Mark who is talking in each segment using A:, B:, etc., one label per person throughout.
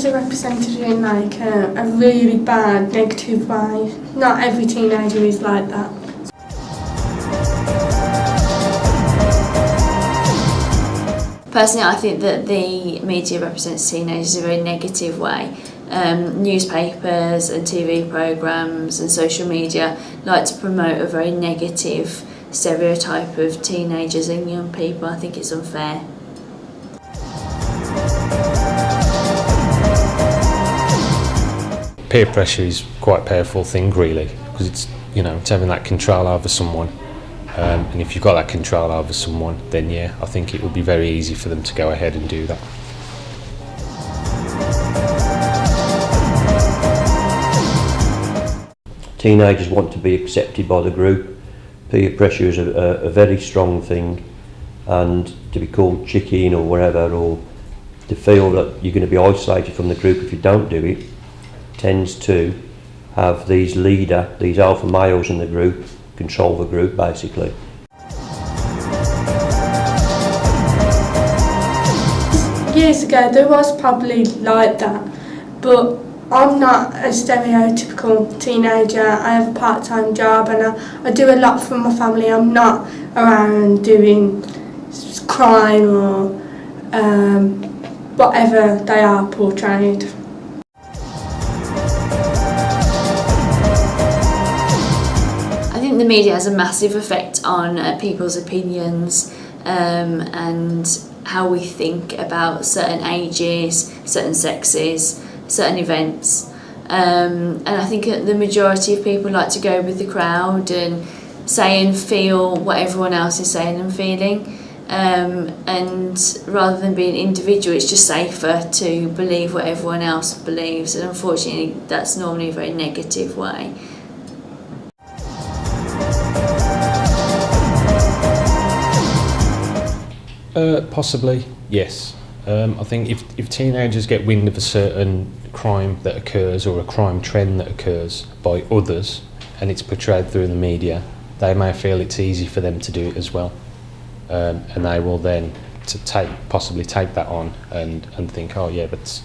A: teenagers are represented in like a really bad, negative way. Not every teenager is like that.
B: Personally, I think that the media represents teenagers in a very negative way. Newspapers and TV programmes and social media like to promote a very negative stereotype of teenagers and young people. I think it's unfair.
C: Peer pressure is quite a powerful thing, really, because it's it's having that control over someone. And if you've got that control over someone, then yeah, I think it would be very easy for them to go ahead and do that.
D: Teenagers want to be accepted by the group. Peer pressure is a very strong thing, and to be called chicken or whatever, or to feel that you're going to be isolated from the group if you don't do it, tends to have these alpha males in the group control the group, basically.
A: Years ago there was probably like that, but I'm not a stereotypical teenager. I have a part-time job and I do a lot for my family. I'm not around doing crime or whatever they are portrayed.
B: The media has a massive effect on people's opinions and how we think about certain ages, certain sexes, certain events. And I think the majority of people like to go with the crowd and say and feel what everyone else is saying and feeling. And rather than being individual, it's just safer to believe what everyone else believes. And unfortunately, that's normally a very negative way.
C: Possibly, yes. I think if teenagers get wind of a certain crime that occurs or a crime trend that occurs by others and it's portrayed through the media, they may feel it's easy for them to do it as well. And they will then possibly take that on and think, oh yeah, that's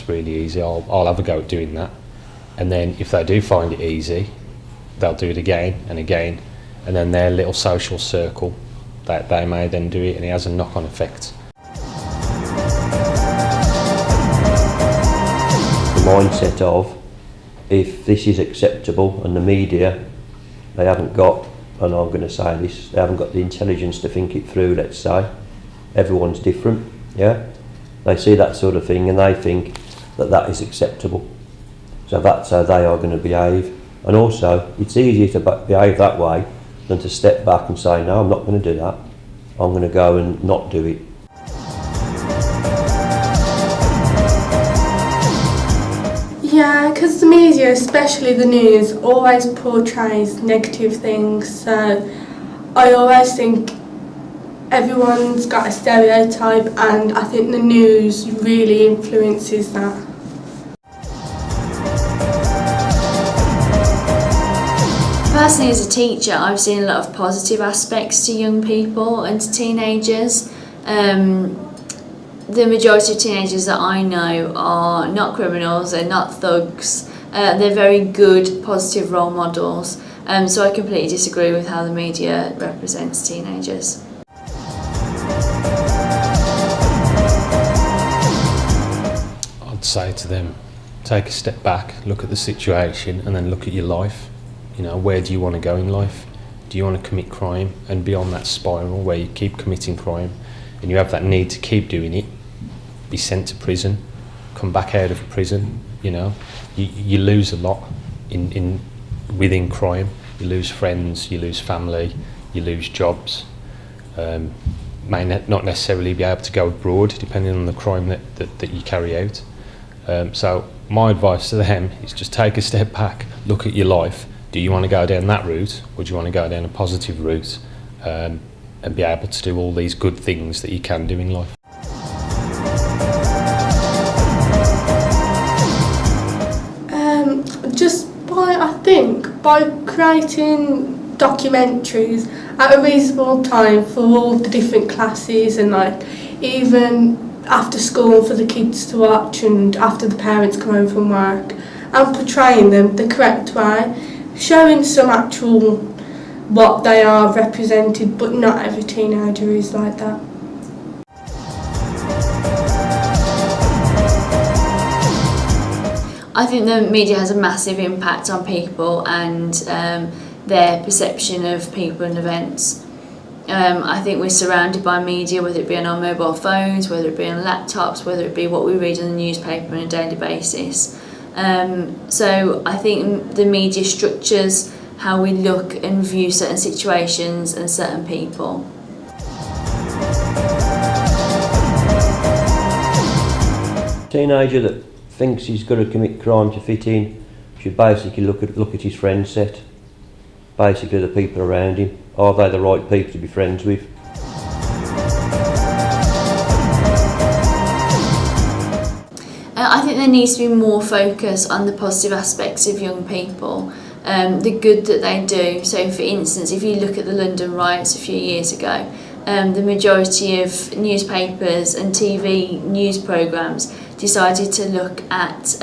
C: really easy, I'll have a go at doing that. And then if they do find it easy, they'll do it again and again, and then their little social circle, that they may then do it, and it has a knock-on effect.
D: The mindset of, if this is acceptable, and the media, they haven't got, and I'm going to say this, they haven't got the intelligence to think it through, let's say. Everyone's different, yeah? They see that sort of thing and they think that is acceptable. So that's how they are going to behave. And also, it's easier to behave that way than to step back and say, no, I'm not going to do that. I'm going to go and not do it.
A: Yeah, because the media, especially the news, always portrays negative things. So I always think everyone's got a stereotype, and I think the news really influences that.
B: Personally, as a teacher, I've seen a lot of positive aspects to young people and to teenagers. The majority of teenagers that I know are not criminals, they're not thugs, they're very good, positive role models. So I completely disagree with how the media represents teenagers.
C: I'd say to them, take a step back, look at the situation, and then look at your life. You know, where do you want to go in life? Do you want to commit crime and be on that spiral where you keep committing crime and you have that need to keep doing it, be sent to prison, come back out of prison? You know, you lose a lot within crime. You lose friends, you lose family, you lose jobs. May not necessarily be able to go abroad depending on the crime that you carry out. So my advice to them is just take a step back, look at your life. Do you want to go down that route, or do you want to go down a positive route and be able to do all these good things that you can do in life?
A: By creating documentaries at a reasonable time for all the different classes, and like even after school for the kids to watch and after the parents come home from work, and portraying them the correct way, showing some actual what they are represented, but not every teenager is like that.
B: I think the media has a massive impact on people and their perception of people and events. I think we're surrounded by media, whether it be on our mobile phones, whether it be on laptops, whether it be what we read in the newspaper on a daily basis. So I think the media structures how we look and view certain situations and certain people.
D: Teenager that thinks he's got to commit crime to fit in should basically look at his friend set. Basically the people around him. Are they the right people to be friends with?
B: I think there needs to be more focus on the positive aspects of young people, the good that they do. So for instance, if you look at the London riots a few years ago, the majority of newspapers and TV news programmes decided to look at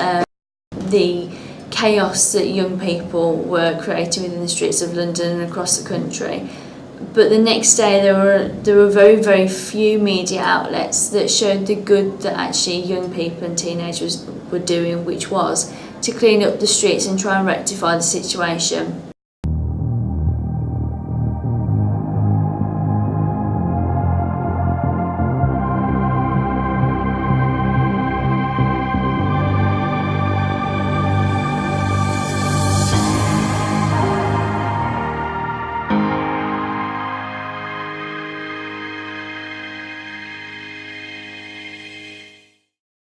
B: the chaos that young people were creating within the streets of London and across the country. But the next day there were very, very few media outlets that showed the good that actually young people and teenagers were doing, which was to clean up the streets and try and rectify the situation.